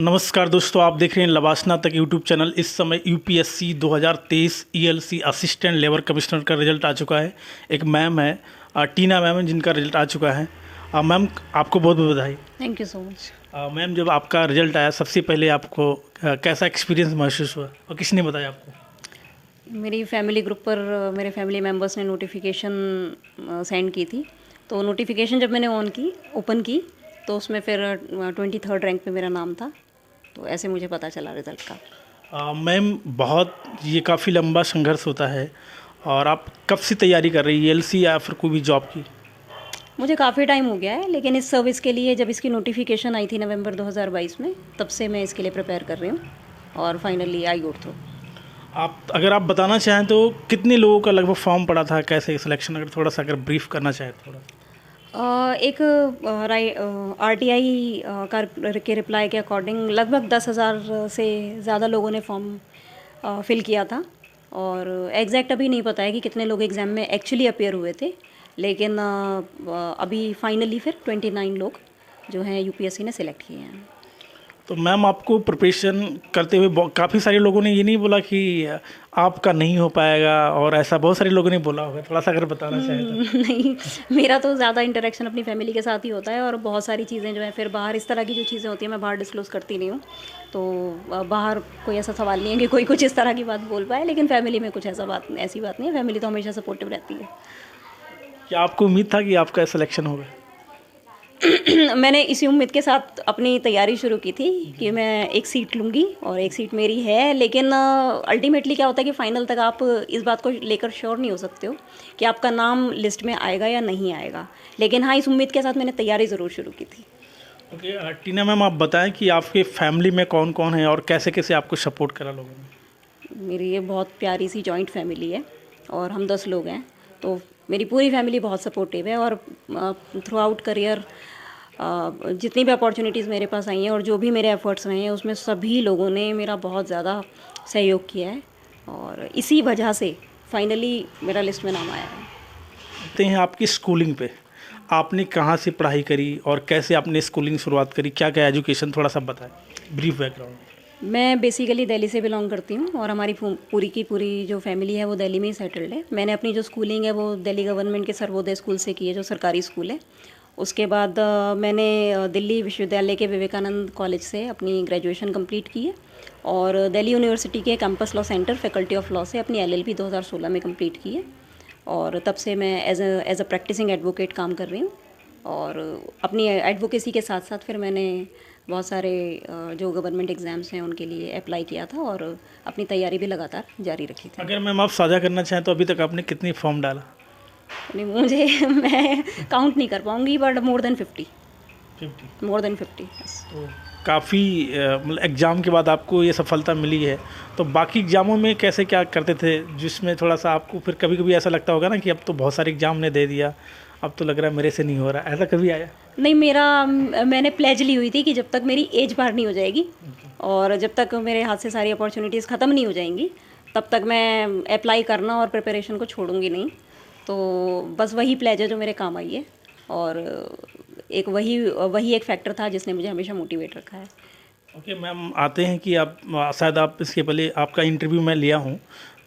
नमस्कार दोस्तों, आप देख रहे हैं लवासना तक यूट्यूब चैनल। इस समय UPSC 2023 ELC assistant labour commissioner का रिजल्ट आ चुका है। एक मैम है, टीना मैम है, जिनका रिजल्ट आ चुका है। मैम, आपको बहुत बहुत बधाई। Thank you so much. Ma'am, जब आपका रिजल्ट आया सबसे पहले आपको कैसा एक्सपीरियंस महसूस हुआ और किसने बताया आपको? मेरी फैमिली ग्रुप पर मेरे फैमिली मेम्बर्स ने नोटिफिकेशन सेंड की थी। तो नोटिफिकेशन जब मैंने ओपन की तो उसमें फिर 23rd रैंक पे मेरा नाम था। तो ऐसे मुझे पता चला रिज़ल्ट का। मैम, ये काफ़ी लंबा संघर्ष होता है, और आप कब से तैयारी कर रही है ईएलसी या फिर कोई भी जॉब की? मुझे काफ़ी टाइम हो गया है, लेकिन इस सर्विस के लिए जब इसकी नोटिफिकेशन आई थी नवंबर 2022 में, तब से मैं इसके लिए प्रिपेयर कर रही हूँ और फाइनली आई गोट थ्रू। अगर आप बताना चाहें तो कितने लोगों का लगभग फॉर्म पड़ा था, कैसे सिलेक्शन, अगर थोड़ा सा ब्रीफ करना चाहें थोड़ा। एक आरटीआई के रिप्लाई के अकॉर्डिंग लगभग 10,000 से ज़्यादा लोगों ने फॉर्म फिल किया था। और एग्जैक्ट अभी नहीं पता है कि कितने लोग एग्ज़ाम में एक्चुअली अपीयर हुए थे, लेकिन अभी फाइनली फिर 29 लोग जो हैं यूपीएससी ने सिलेक्ट किए हैं। तो मैम, आपको प्रिपरेशन करते हुए काफ़ी सारे लोगों ने ये नहीं बोला कि आपका नहीं हो पाएगा, और ऐसा बहुत सारे लोगों ने बोला होगा, थोड़ा सा अगर बताना चाहें तो। नहीं, मेरा तो ज़्यादा इंटरेक्शन अपनी फैमिली के साथ ही होता है, और बहुत सारी चीज़ें जो है फिर बाहर इस तरह की जो चीज़ें होती हैं मैं बाहर डिस्क्लोज़ करती नहीं हूँ। तो बाहर कोई ऐसा सवाल नहीं है कि कोई कुछ इस तरह की बात बोल पाए, लेकिन फैमिली में कुछ ऐसी बात नहीं है। फैमिली तो हमेशा सपोर्टिव रहती है। क्या आपको उम्मीद था कि आपका सिलेक्शन होगा? मैंने इसी उम्मीद के साथ अपनी तैयारी शुरू की थी कि मैं एक सीट लूँगी और एक सीट मेरी है, लेकिन अल्टीमेटली क्या होता है कि फ़ाइनल तक आप इस बात को लेकर श्योर नहीं हो सकते हो कि आपका नाम लिस्ट में आएगा या नहीं आएगा। लेकिन हाँ, इस उम्मीद के साथ मैंने तैयारी ज़रूर शुरू की थी। ओके, टीना मैम, आप बताएं कि आपके फैमिली में कौन कौन है और कैसे कैसे आपको सपोर्ट करा लोगों ने? मेरी ये बहुत प्यारी सी जॉइंट फैमिली है और हम 10 लोग हैं। तो मेरी पूरी फैमिली बहुत सपोर्टिव है, और थ्रू आउट करियर जितनी भी अपॉर्चुनिटीज़ मेरे पास आई हैं और जो भी मेरे एफ़र्ट्स रहे हैं, उसमें सभी लोगों ने मेरा बहुत ज़्यादा सहयोग किया है, और इसी वजह से फाइनली मेरा लिस्ट में नाम आया है। आते हैं आपकी स्कूलिंग पे। आपने कहाँ से पढ़ाई करी और कैसे आपने स्कूलिंग शुरुआत करी, क्या क्या एजुकेशन, थोड़ा सा बताएं, ब्रीफ बैकग्राउंड। मैं बेसिकली दिल्ली से बिलोंग करती हूँ, और हमारी पूरी की पूरी जो फैमिली है वो दिल्ली में ही सेटल्ड है। मैंने अपनी जो स्कूलिंग है वो दिल्ली गवर्नमेंट के सर्वोदय स्कूल से की है, जो सरकारी स्कूल है। उसके बाद मैंने दिल्ली विश्वविद्यालय के विवेकानंद कॉलेज से अपनी ग्रेजुएशन कंप्लीट की है, और दिल्ली यूनिवर्सिटी के campus law centre faculty of law से अपनी एलएलबी 2016 में कंप्लीट की है। और तब से मैं एज अ प्रैक्टिसिंग एडवोकेट काम कर रही हूँ, और अपनी एडवोकेसी के साथ साथ फिर मैंने बहुत सारे जो गवर्नमेंट एग्ज़ाम्स हैं उनके लिए अप्लाई किया था, और अपनी तैयारी भी लगातार जारी रखी थी। अगर मैम आप साझा करना चाहें तो अभी तक आपने कितनी फॉर्म डाला? नहीं, मैं काउंट नहीं कर पाऊँगी, but more than 50। 50। More than 50। तो काफ़ी मतलब एग्ज़ाम के बाद आपको ये सफलता मिली है। तो बाकी एग्ज़ामों में कैसे क्या करते थे, जिसमें थोड़ा सा आपको फिर कभी कभी ऐसा लगता होगा ना कि अब तो बहुत सारे एग्ज़ाम ने दे दिया, अब तो लग रहा है मेरे से नहीं हो रहा, ऐसा कभी आया? नहीं, मैंने प्लेज ली हुई थी कि जब तक मेरी एज पार नहीं हो जाएगी और जब तक मेरे हाथ से सारी अपॉर्चुनिटीज़ ख़त्म नहीं हो जाएंगी, तब तक मैं अप्लाई करना और प्रिपरेशन को छोड़ूंगी नहीं। तो बस वही प्लेज है जो मेरे काम आई है, और वही एक फैक्टर था जिसने मुझे हमेशा मोटिवेट रखा है। ओके मैम, आते हैं कि आप शायद आप इसके पहले आपका इंटरव्यू मैं लिया हूँ,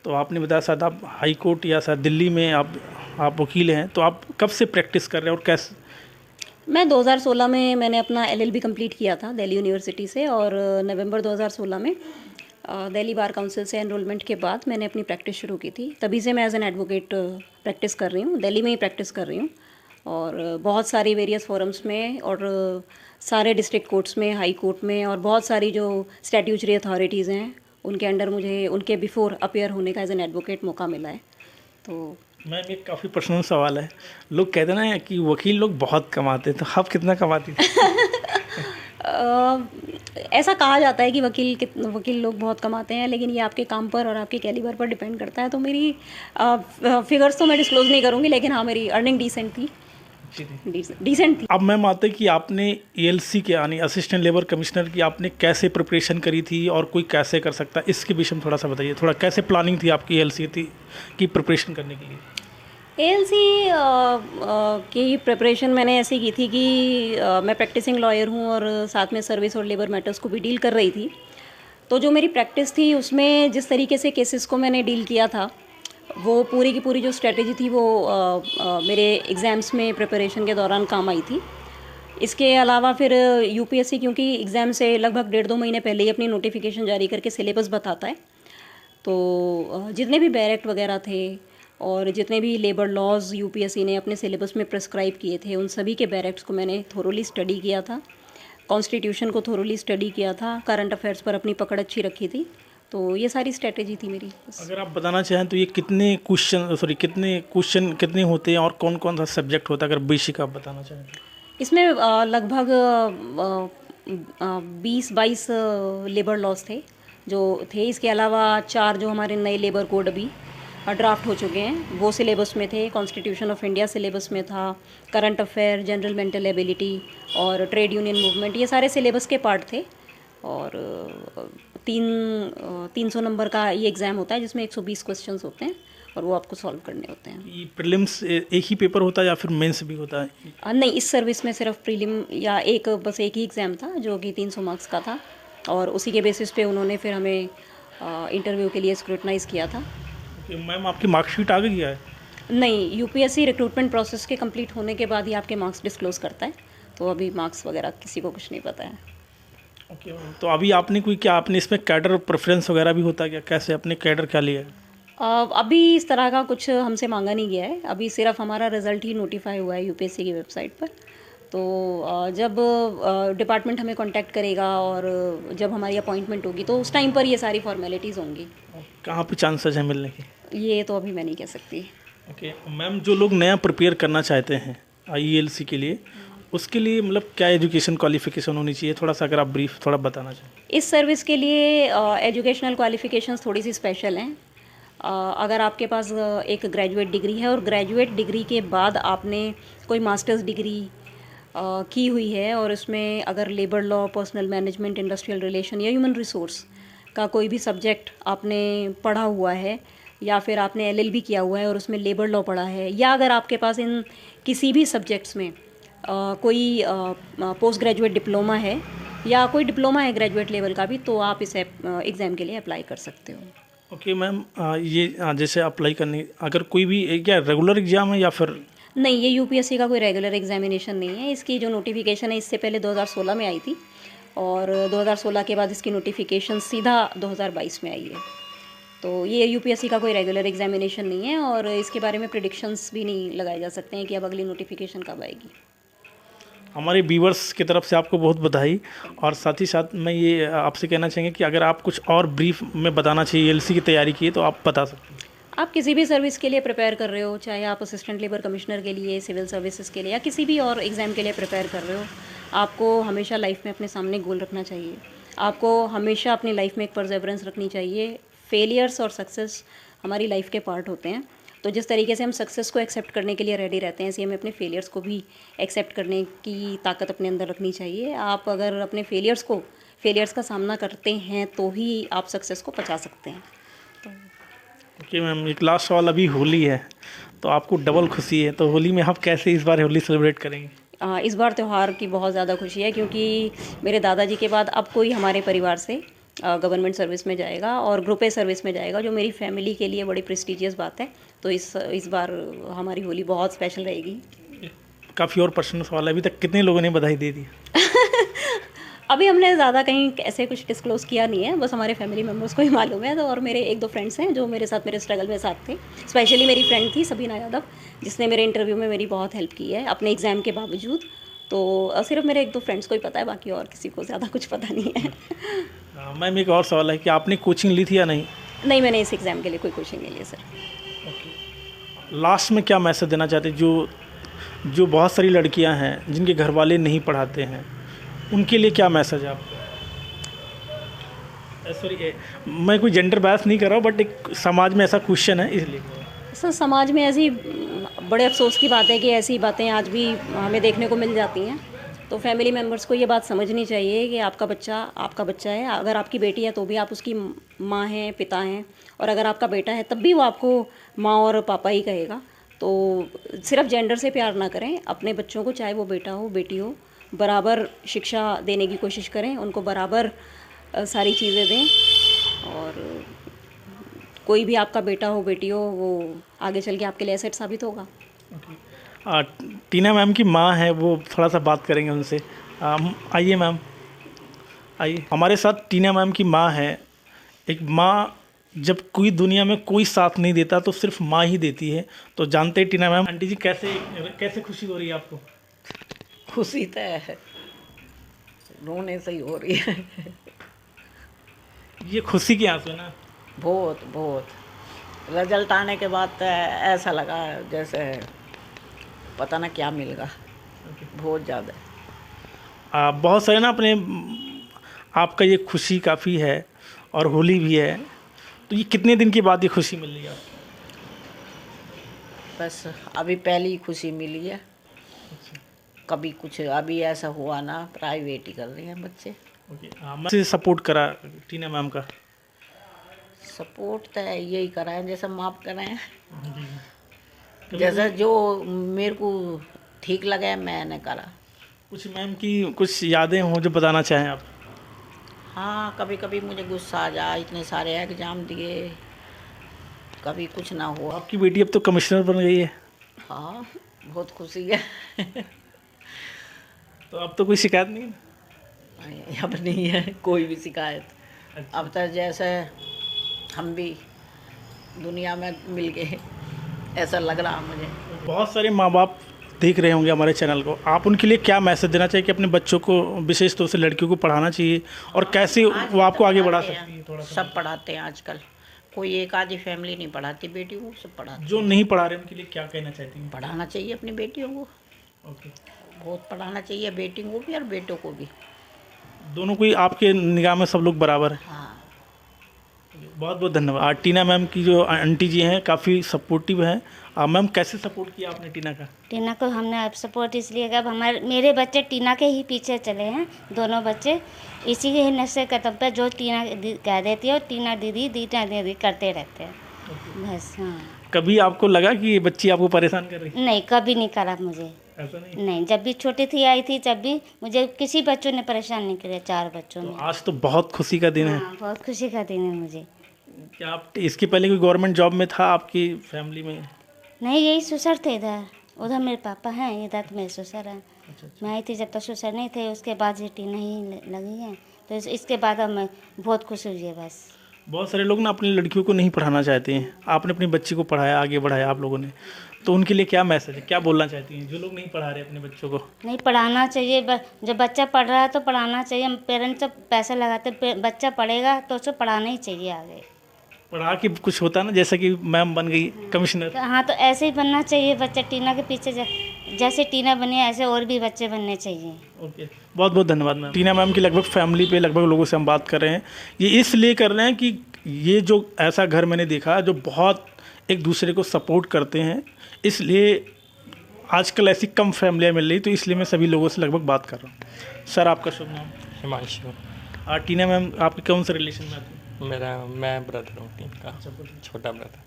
तो आपने बताया शायद आप हाई कोर्ट या शायद दिल्ली में आप वकील हैं, तो आप कब से प्रैक्टिस कर रहे हैं और कैसे? मैं 2016 में मैंने अपना एलएलबी कंप्लीट किया था दिल्ली यूनिवर्सिटी से, और नवंबर 2016 में दिल्ली बार काउंसिल से एनरोलमेंट के बाद मैंने अपनी प्रैक्टिस शुरू की थी। तभी से मैं एज एन एडवोकेट प्रैक्टिस कर रही हूँ, दिल्ली में ही प्रैक्टिस कर रही हूँ, और बहुत सारी वेरियस फोरम्स में, और सारे डिस्ट्रिक्ट कोर्ट्स में, हाई कोर्ट में, और बहुत सारी जो स्टैट्यूटरी अथॉरिटीज़ हैं उनके अंडर मुझे उनके बिफोर अपीयर होने का एज एन एडवोकेट मौका मिला है। तो मैम, एक काफ़ी पर्सनल सवाल है। लोग कहते हैं ना कि वकील लोग बहुत कमाते हैं, तो आप कितना कमाती थे? ऐसा कहा जाता है कि वकील लोग बहुत कमाते हैं, लेकिन ये आपके काम पर और आपके कैलिबर पर डिपेंड करता है। तो मेरी फिगर्स तो मैं डिस्क्लोज़ नहीं करूँगी, लेकिन हाँ, मेरी अर्निंग डिसेंट थी। अब मैम, आते कि आपने ईएलसी के यानी असिस्टेंट लेबर कमिश्नर की आपने कैसे प्रिपरेशन करी थी और कोई कैसे कर सकता है, इसके विषय में थोड़ा सा बताइए। थोड़ा कैसे प्लानिंग थी आपकी ईएलसी की प्रिपरेशन करने के लिए? एएलसी की प्रिपरेशन मैंने ऐसी की थी कि मैं प्रैक्टिसिंग लॉयर हूँ और साथ में सर्विस और लेबर मैटर्स को भी डील कर रही थी। तो जो मेरी प्रैक्टिस थी उसमें जिस तरीके से केसेस को मैंने डील किया था, वो पूरी की पूरी जो स्ट्रेटजी थी वो मेरे एग्ज़ाम्स में प्रिपरेशन के दौरान काम आई थी। इसके अलावा फिर यूपीएससी क्योंकि एग्ज़ाम से लगभग 1.5-2 महीने पहले ही अपनी नोटिफिकेशन जारी करके सिलेबस बताता है, तो जितने भी बैरेक्ट वगैरह थे और जितने भी लेबर लॉज यूपीएससी ने अपने सिलेबस में प्रिस्क्राइब किए थे, उन सभी के बैरेक्ट्स को मैंने थोरोली स्टडी किया था, कॉन्स्टिट्यूशन को थोरोली स्टडी किया था, करंट अफेयर्स पर अपनी पकड़ अच्छी रखी थी। तो ये सारी स्ट्रेटेजी थी मेरी बस। अगर आप बताना चाहें तो ये कितने क्वेश्चन कितने होते हैं और कौन कौन सा सब्जेक्ट होता है, अगर बेसिक आप बताना चाहें तो? इसमें लगभग 20-22 लेबर लॉज थे जो थे। इसके अलावा 4 जो हमारे नए लेबर कोड अभी ड्राफ्ट हो चुके हैं वो सिलेबस में थे। कॉन्स्टिट्यूशन ऑफ इंडिया सिलेबस में था, current affair, general mental ability और ट्रेड यूनियन मूवमेंट, ये सारे सिलेबस के पार्ट थे। और 300 नंबर का ये एग्ज़ाम होता है जिसमें 120 क्वेश्चंस होते हैं और वो आपको सॉल्व करने होते हैं। ये प्रीलिम्स एक ही पेपर होता है या फिर मेंस भी होता है? नहीं, इस सर्विस में सिर्फ प्रीलिम या बस एक ही एग्ज़ाम था जो कि 300 मार्क्स का था और उसी के बेसिस पे उन्होंने फिर हमें इंटरव्यू के लिए स्क्रूटनाइज़ किया था। मैम आपकी मार्कशीट आ गई है? नहीं, यूपीएससी रिक्रूटमेंट प्रोसेस के कंप्लीट होने के बाद ही आपके मार्क्स डिस्क्लोज़ करता है, तो अभी मार्क्स वगैरह किसी को कुछ नहीं पता है। ओके मैम, तो अभी आपने इसमें कैडर प्रेफरेंस वगैरह भी होता है क्या? कैसे अपने कैडर क्या लिया है? अभी इस तरह का कुछ हमसे मांगा नहीं गया है। अभी सिर्फ हमारा रिज़ल्ट ही नोटिफाई हुआ है यूपीएससी की वेबसाइट पर। तो जब डिपार्टमेंट हमें कांटेक्ट करेगा और जब हमारी अपॉइंटमेंट होगी तो उस टाइम पर ये सारी फॉर्मेलिटीज़ होंगी। कहाँ पे चांसेस है मिलने के? ये तो अभी मैं नहीं कह सकती। ओके मैम, जो लोग नया प्रिपेयर करना चाहते हैं आईईएलसी के लिए, उसके लिए मतलब क्या एजुकेशन क्वालिफिकेशन होनी चाहिए? थोड़ा सा अगर आप ब्रीफ थोड़ा बताना चाहें। इस सर्विस के लिए एजुकेशनल क्वालिफ़िकेशंस थोड़ी सी स्पेशल हैं। अगर आपके पास एक ग्रेजुएट डिग्री है और ग्रेजुएट डिग्री के बाद आपने कोई मास्टर्स डिग्री की हुई है और उसमें अगर labour law, personal management, industrial relation या ह्यूमन रिसोर्स का कोई भी सब्जेक्ट आपने पढ़ा हुआ है या फिर आपने एलएलबी किया हुआ है और उसमें लेबर लॉ पढ़ा है, या अगर आपके पास इन किसी भी सब्जेक्ट्स में कोई पोस्ट ग्रेजुएट डिप्लोमा है या कोई डिप्लोमा है ग्रेजुएट लेवल का भी, तो आप इस एग्ज़ाम के लिए अप्लाई कर सकते हो। ओके मैम, ये जैसे अप्लाई करने अगर कोई भी क्या रेगुलर एग्ज़ाम है या फिर? नहीं, ये यूपीएससी का कोई रेगुलर एग्जामिनेशन नहीं है। इसकी जो नोटिफिकेशन है इससे पहले 2016 में आई थी और 2016 के बाद इसकी नोटिफिकेशन सीधा 2022 में आई है। तो ये यूपीएससी का कोई रेगुलर एग्जामिनेशन नहीं है और इसके बारे में प्रिडिक्शंस भी नहीं लगाए जा सकते हैं कि अब अगली नोटिफिकेशन कब आएगी। हमारे व्यूवर्स की तरफ से आपको बहुत बधाई, और साथ ही साथ मैं ये आपसे कहना चाहेंगे कि अगर आप कुछ और ब्रीफ में बताना चाहिए एलसी की तैयारी की तो आप बता सकते हैं। आप किसी भी सर्विस के लिए प्रिपेयर कर रहे हो, चाहे आप असिस्टेंट लेबर कमिश्नर के लिए, सिविल सर्विसेज के लिए या किसी भी और एग्ज़ाम के लिए प्रिपेयर कर रहे हो, आपको हमेशा लाइफ में अपने सामने गोल रखना चाहिए। आपको हमेशा अपनी लाइफ में एक परसेवरेंस रखनी चाहिए। फेलियर्स और सक्सेस हमारी लाइफ के पार्ट होते हैं, तो जिस तरीके से हम सक्सेस को एक्सेप्ट करने के लिए रेडी रहते हैं, ऐसे हमें अपने फेलियर्स को भी एक्सेप्ट करने की ताकत अपने अंदर रखनी चाहिए। आप अगर अपने फेलियर्स का सामना करते हैं तो ही आप सक्सेस को पचा सकते हैं। ओके मैम, एक लास्ट सवाल, अभी होली है तो आपको डबल खुशी है, तो होली में आप कैसे इस बार होली सेलिब्रेट करेंगे? इस बार त्यौहार की बहुत ज़्यादा खुशी है क्योंकि मेरे दादाजी के बाद अब कोई हमारे परिवार से गवर्नमेंट सर्विस में जाएगा और ग्रुप ए सर्विस में जाएगा, जो मेरी फैमिली के लिए बड़ी प्रेस्टिजियस बात है। तो इस बार हमारी होली बहुत स्पेशल रहेगी। काफ़ी और पर्सनल सवाल है, अभी तक कितने लोगों ने बधाई दे दी? अभी हमने ज़्यादा कहीं ऐसे कुछ डिस्क्लोज़ किया नहीं है, बस हमारे फैमिली मेम्बर्स को ही मालूम है। तो और मेरे 1-2 फ्रेंड्स हैं जो मेरे साथ मेरे स्ट्रगल में साथ थे। स्पेशली मेरी फ्रेंड थी सबीना यादव, जिसने मेरे इंटरव्यू में मेरी बहुत हेल्प की है अपने एग्ज़ाम के बावजूद। तो सिर्फ मेरे 1-2 फ्रेंड्स को ही पता है, बाकी और किसी को ज़्यादा कुछ पता नहीं है। मैम एक और सवाल है कि आपने कोचिंग ली थी या नहीं? नहीं, मैंने इस एग्ज़ाम के लिए कोई कोचिंग नहीं ली सर। लास्ट में क्या मैसेज देना चाहते जो बहुत सारी लड़कियां हैं जिनके घर वाले नहीं पढ़ाते हैं, उनके लिए क्या मैसेज है आपका? सॉरी, मैं कोई जेंडर बायस नहीं कर रहा हूँ, बट एक समाज में ऐसा क्वेश्चन है इसलिए। सर, समाज में ऐसी बड़े अफसोस की बात है कि ऐसी बातें आज भी हमें देखने को मिल जाती हैं। तो फैमिली मेम्बर्स को ये बात समझनी चाहिए कि आपका बच्चा है। अगर आपकी बेटी है तो भी आप उसकी माँ हैं, पिता हैं, और अगर आपका बेटा है तब भी वो आपको माँ और पापा ही कहेगा। तो सिर्फ जेंडर से प्यार ना करें, अपने बच्चों को चाहे वो बेटा हो बेटी हो बराबर शिक्षा देने की कोशिश करें, उनको बराबर सारी चीज़ें दें। और कोई भी आपका बेटा हो बेटी हो वो आगे चल के आपके लिए एसेट साबित होगा। आ, टीना मैम की माँ है, वो थोड़ा सा बात करेंगे उनसे। आइए मैम, आइए। हमारे साथ टीना मैम की माँ है। एक माँ, जब कोई दुनिया में कोई साथ नहीं देता तो सिर्फ माँ ही देती है। तो जानते हैं टीना मैम। आंटी जी, कैसे कैसे खुशी हो रही है आपको? खुशी तो है, रोने से ही हो रही है। ये खुशी के आंसू है ना? बहुत बहुत रिजल्ट आने के बाद तो ऐसा लगा जैसे पता ना क्या मिलेगा, बहुत ज़्यादा। बहुत सारे ना अपने, आपका ये खुशी काफ़ी है और होली भी है, तो ये कितने दिन के बाद ये खुशी मिल रही है आपको? बस अभी पहली खुशी मिली है। कभी कुछ अभी ऐसा हुआ ना, प्राइवेट ही कर रहे हैं बच्चे। मैं सपोर्ट करा टीना मैम का। सपोर्ट तो यही करा है जैसा माप कर रहे हैं, जैसा जो मेरे को ठीक लगे मैंने करा। कुछ मैम की कुछ यादें हों जो बताना चाहें आप? हाँ, कभी कभी मुझे गुस्सा आ जाए, इतने सारे एग्जाम दिए, कभी कुछ ना हुआ। आपकी बेटी अब तो कमिश्नर बन गई है। हाँ, बहुत खुशी है। तो अब तो कोई शिकायत नहीं है? अब नहीं है कोई भी शिकायत। अब तक जैसे हम भी दुनिया में मिल गए ऐसा लग रहा मुझे। बहुत सारे माँ बाप देख रहे होंगे हमारे चैनल को, आप उनके लिए क्या मैसेज देना चाहिए कि अपने बच्चों को, विशेष तौर से लड़कियों को पढ़ाना चाहिए और कैसे वो आपको आगे बढ़ा सकती है? थोड़ा सा सब पढ़ाते हैं आजकल, कोई एक आधी फैमिली नहीं पढ़ाती बेटी को, सब पढ़ाते। जो नहीं पढ़ा रहे उनके लिए क्या कहना चाहती हैं? पढ़ाना चाहिए अपनी बेटियों को, ओके। बहुत पढ़ाना चाहिए, बेटियों को भी और बेटों को भी। दोनों को ही आपके निगाह में सब लोग बराबर हैं? हाँ, बहुत बहुत धन्यवाद। टीना मैम की जो आंटी जी हैं काफ़ी सपोर्टिव हैं। मैम, कैसे सपोर्ट किया आपने टीना का? टीना को हमने अब सपोर्ट इसलिए किया, अब मेरे बच्चे टीना के ही पीछे चले हैं, दोनों बच्चे इसी के ही नशे कदम पे जो टीना कह देती है और टीना दीदी करते रहते हैं बस। हाँ, कभी आपको लगा कि ये बच्ची आपको परेशान कर रही है? नहीं, कभी नहीं करा मुझे। ऐसा नहीं? नहीं, जब भी छोटी थी आई थी जब भी मुझे किसी बच्चों ने परेशान नहीं किया, 4 बच्चों तो ने। आज तो बहुत खुशी का दिन है। हाँ, बहुत खुशी का दिन है मुझे। क्या आप इसके पहले कोई गवर्नमेंट जॉब में था आपकी फैमिली में? नहीं, यही ससुर थे इधर, उधर मेरे पापा हैं, इधर तो मेरे ससुर हैं। मैं आई थी जब तक ससुर नहीं थे, उसके बाद ये टीना ही लगी है, तो इसके बाद अब मैं बहुत खुश हुई है बस। बहुत सारे लोग ना अपनी लड़कियों को नहीं पढ़ाना चाहते हैं, आपने अपनी बच्ची को पढ़ाया, आगे बढ़ाया आप लोगों ने, तो उनके लिए क्या मैसेज है, क्या बोलना चाहती हैं जो लोग नहीं पढ़ा रहे अपने बच्चों को? नहीं, पढ़ाना चाहिए, जब बच्चा पढ़ रहा है तो पढ़ाना चाहिए। पेरेंट्स जब पैसे लगाते, बच्चा पढ़ेगा तो उसे पढ़ाना ही चाहिए आगे। पढ़ा के कुछ होता ना, जैसा कि मैम बन गई कमिश्नर। तो हाँ, तो ऐसे ही बनना चाहिए बच्चा टीना के पीछे, जैसे टीना बनी है ऐसे और भी बच्चे बनने चाहिए। ओके, बहुत बहुत धन्यवाद मैम। टीना मैम की लगभग फैमिली पे लगभग लोगों से हम बात कर रहे हैं, ये इसलिए कर रहे हैं कि ये जो ऐसा घर मैंने देखा जो बहुत एक दूसरे को सपोर्ट करते हैं, इसलिए आजकल ऐसी कम फैमिलियाँ मिल रही, तो इसलिए मैं सभी लोगों से लगभग बात कर रहा हूँ। सर, आपका शुभ नाम? हिमांशु। टीना मैम आपके कौन से रिलेशन में आती हैं? मैं ब्रदर हूँ टीना का, छोटा ब्रदर।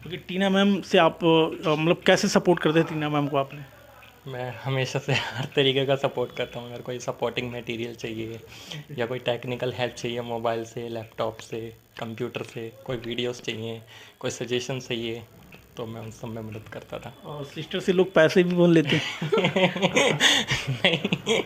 क्योंकि टीना मैम से आप मतलब कैसे सपोर्ट करते हैं टीना मैम को आपने? मैं हमेशा से हर तरीके का सपोर्ट करता हूँ। अगर कोई सपोर्टिंग मटेरियल चाहिए या कोई टेक्निकल हेल्प चाहिए, मोबाइल से, लैपटॉप से, कंप्यूटर से, कोई वीडियोस चाहिए, कोई सजेशन चाहिए, तो मैं उन सब में मदद करता था। और सिस्टर से लोग पैसे भी बोल लेते हैं। नहीं,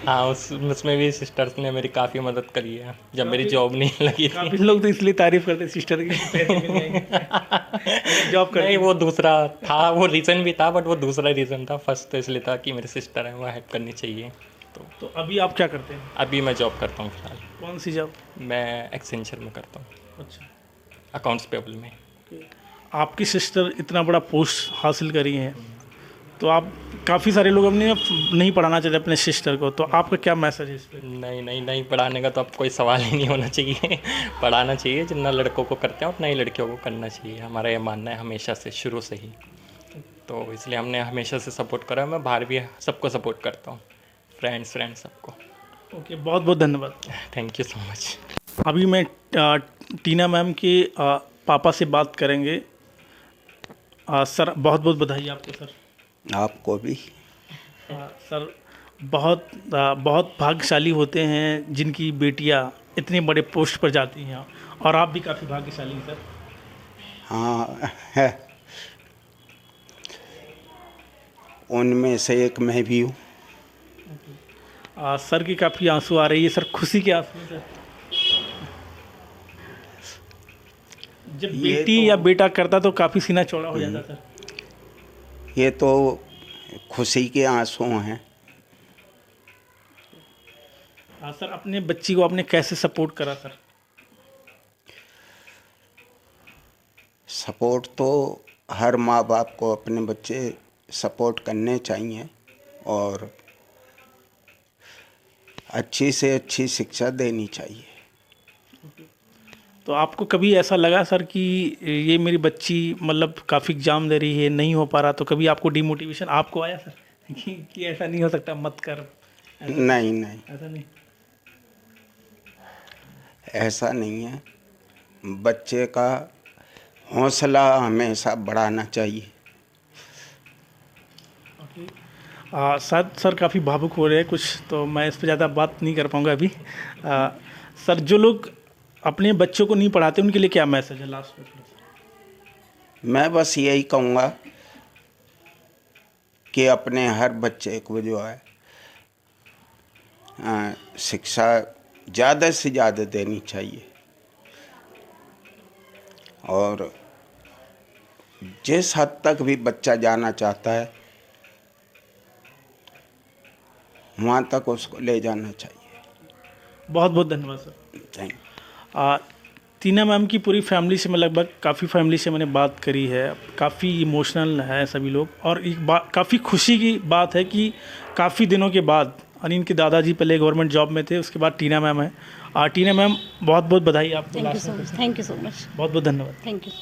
हाँ, उसमें भी सिस्टर्स ने मेरी काफ़ी मदद करी है जब मेरी जॉब नहीं लगी थी। काफ़ी लोग तो इसलिए तारीफ करते हैं सिस्टर की, पैसे मिल जाएंगे जॉब कर। नहीं, वो दूसरा था, वो रीज़न भी था, बट वो दूसरा रीज़न था। फर्स्ट तो इसलिए था कि मेरी सिस्टर है, वो हेल्प करनी चाहिए। तो अभी आप क्या करते हैं? अभी मैं जॉब करता हूँ फिलहाल। कौन सी जॉब? मैं एक्सेंचर में करता हूँ, अच्छा। अकाउंट्स पेबल में। आपकी सिस्टर इतना बड़ा पोस्ट हासिल करी है, तो आप काफ़ी सारे लोग अपने नहीं पढ़ाना चाहते अपने सिस्टर को, तो आपका क्या मैसेज है इस पर? नहीं, पढ़ाने का तो अब कोई सवाल ही नहीं होना चाहिए। पढ़ाना चाहिए, जितना लड़कों को करते हैं उतना ही लड़कियों को करना चाहिए। हमारा ये मानना है हमेशा से, शुरू से ही, तो इसलिए हमने हमेशा से सपोर्ट करा। मैं बाहर भी सबको सपोर्ट करता हूँ, फ्रेंड्स सबको। ओके, बहुत बहुत धन्यवाद। Thank you so much. अभी मैं टीना मैम के पापा से बात करेंगे। सर बहुत बहुत बधाई आपको सर। आपको भी। सर बहुत भाग्यशाली होते हैं जिनकी बेटियां इतने बड़े पोस्ट पर जाती हैं, और आप भी काफ़ी भाग्यशाली हैं सर। हाँ है, उनमें से एक मैं भी हूँ। सर की काफ़ी आंसू आ रही है सर, खुशी के आंसू हैं सर। जब ये बेटी तो- या बेटा करता तो काफ़ी सीना चौड़ा हो जाता सर। ये तो खुशी के आंसू हैं। सर अपने बच्ची को आपने कैसे सपोर्ट करा सर? सपोर्ट तो हर माँ बाप को अपने बच्चे सपोर्ट करने चाहिए और अच्छी से अच्छी शिक्षा देनी चाहिए। तो आपको कभी ऐसा लगा सर कि ये मेरी बच्ची मतलब काफ़ी एग्जाम दे रही है, नहीं हो पा रहा, तो कभी आपको डिमोटिवेशन आपको आया सर कि ऐसा नहीं हो सकता, मत कर? नहीं नहीं, ऐसा नहीं। ऐसा नहीं है। बच्चे का हौसला हमेशा बढ़ाना चाहिए। शायद सर काफ़ी भावुक हो रहे हैं कुछ, तो मैं इस पर ज़्यादा बात नहीं कर पाऊँगा अभी। सर जो लोग अपने बच्चों को नहीं पढ़ाते उनके लिए क्या मैसेज है लास्ट में? मैं बस यही कहूँगा कि अपने हर बच्चे को जो है शिक्षा ज़्यादा से ज़्यादा देनी चाहिए और जिस हद तक भी बच्चा जाना चाहता है वहाँ तक उसको ले जाना चाहिए। बहुत बहुत धन्यवाद सर। थैंक टीना मैम की पूरी फैमिली से मैं लगभग काफ़ी फैमिली से मैंने बात करी है, काफ़ी इमोशनल है सभी लोग, और एक बात काफ़ी खुशी की बात है कि काफ़ी दिनों के बाद, यानी इनके दादाजी पहले गवर्नमेंट जॉब में थे, उसके बाद टीना मैम है। टीना मैम बहुत बहुत बधाई आपको। Thank you so much. बहुत बहुत धन्यवाद। Thank you.